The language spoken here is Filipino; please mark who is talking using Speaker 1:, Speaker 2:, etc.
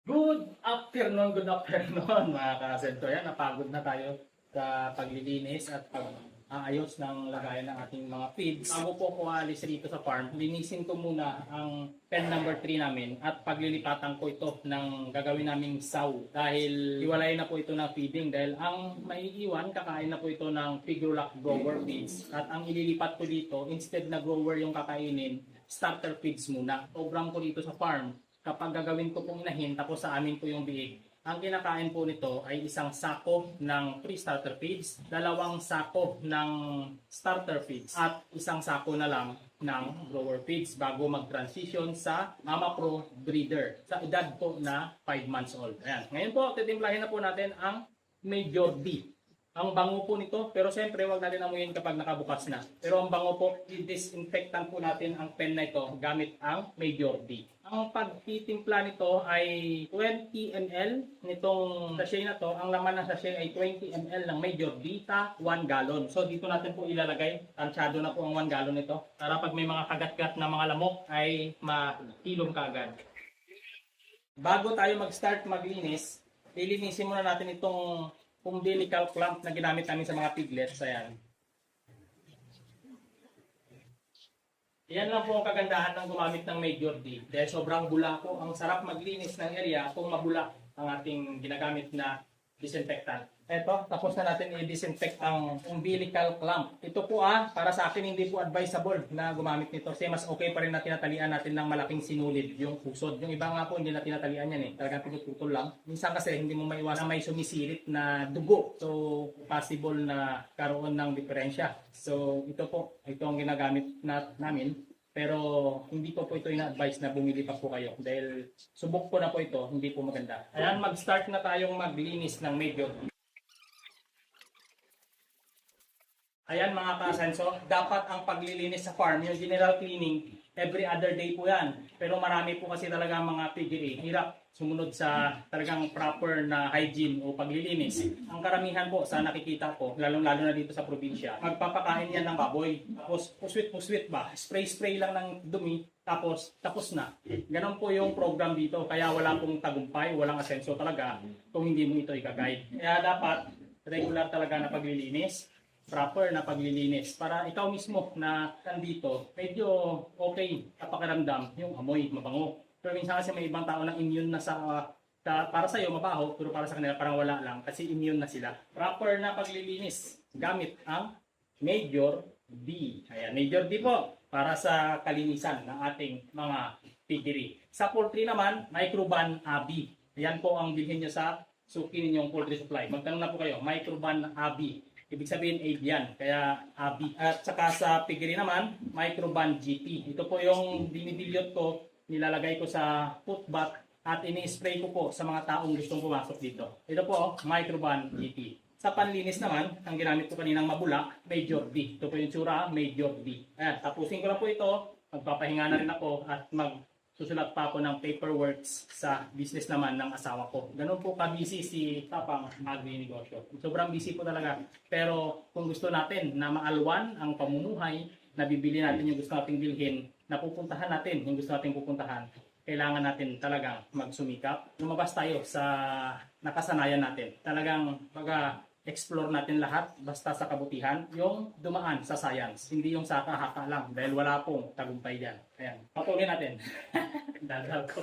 Speaker 1: Good afternoon mga kasento. Yan, napagod na tayo sa paglilinis at pag-aayos ng lagayan ng ating mga feeds. Bago po ko alis rito sa farm, linisin ko muna ang pen number 3 namin at paglilipatan ko ito ng gagawin naming saw. Dahil iwalay na po ito ng feeding dahil ang maiiwan, kakain na po ito ng figure-lock grower feeds. At ang ililipat ko dito, instead na grower yung kakainin, starter feeds muna. Program ko dito sa farm. Kapag gagawin ko pong inahin, tapos sa amin po yung biig, ang kinakain po nito ay isang sako ng pre-starter feeds, 2 sako ng starter feeds, at isang sako na lang ng grower feeds bago mag-transition sa Mama Pro breeder sa edad po na 5 months old. Ayan. Ngayon po, titimplahin na po natin ang Major D. Ang bango po nito, pero siyempre wag natin amuyin kapag nakabukas na. Pero ang bango po, i-disinfectant po natin ang pen na ito gamit ang Major D. Ang pagtitimpla nito ay 20 ml nitong sachet na to. Ang laman ng sachet ay 20 ml ng Major D ta 1 gallon. So dito natin po ilalagay. Tansyado na po ang 1 gallon nito. Para pag may mga kagat-gat na mga lamok ay mahilom kaagad. Bago tayo mag-start maglinis, lilinisin muna natin itong umbilical clamp na ginamit namin sa mga piglets. Ayan. Yan lang po ang kagandahan ng gumamit ng Major D. Dahil sobrang bula po, ang sarap maglinis ng area kung mabula ang ating ginagamit na disinfectant. Eto, tapos na natin i-disinfect ang umbilical clamp. Ito po para sa akin hindi po advisable na gumamit nito. Kasi mas okay pa rin na tinatalian natin ng malaking sinulid yung pusod. Yung iba nga po hindi na tinatalian yan Talagang pinututol lang. Minsan kasi hindi mo maiwasan may sumisilip na dugo. So, possible na karoon ng diferensya. So, ito ang ginagamit namin. Pero hindi po ito ina-advise na bumili pa po kayo dahil subok ko na po ito, hindi po maganda. Ayan, mag-start na tayong maglinis ng Major. Ayan mga kasenso, dapat ang paglilinis sa farm, yung general cleaning, every other day po yan. Pero marami po kasi talaga mga piggery, hirap sumunod sa talagang proper na hygiene o paglilinis. Ang karamihan po sa nakikita ko, lalong-lalo na dito sa probinsya, magpapakain yan ng baboy. Tapos puswit ba, spray lang ng dumi, tapos na. Ganon po yung program dito, kaya wala pong tagumpay, walang asenso talaga kung hindi mo ito i-guide. Kaya dapat regular talaga na paglilinis, proper na paglilinis para ikaw mismo na nandito medyo okay pakiramdam yung amoy mabango. Pero minsan kasi may ibang tao na immune na para sa iyo mabaho pero para sa kanila parang wala lang kasi immune na sila. Proper na paglilinis gamit ang Major D. Ayan, Major D po para sa kalinisan ng ating mga piggery. Sa poultry naman, Microban Abi. Ayan po ang bilhin nyo sa suki ninyong poultry supply. Magtanong na po kayo, Microban Abi. Ibig sabihin 8 yan, kaya ABI. At saka sa piggery naman, Microban GT. Ito po yung dinidilyot ko, nilalagay ko sa footbath at ini-spray ko po sa mga taong gustong pumasok dito. Ito po, Microban GT. Sa panlinis naman, ang ginamit ko kaninang mabula, Major D. Ito po yung tsura, Major D. Ayan, tapusin ko lang po ito, magpapahinga na rin ako at susulat pa ako ng paperworks sa business naman ng asawa ko. Ganun po ka-busy si Tapang Agri-Negosyo. Sobrang busy po talaga. Pero kung gusto natin na maalwan ang pamumuhay, nabibili natin yung gusto nating bilhin, napupuntahan natin yung gusto nating pupuntahan, kailangan natin talagang magsumikap. Lumabas tayo sa nakasanayan natin. Talagang explore natin lahat basta sa kabutihan, yung dumaan sa science, hindi yung sa kahaka lang dahil wala pong tagumpay dyan. Ayan, patuloy natin. Dadal ko.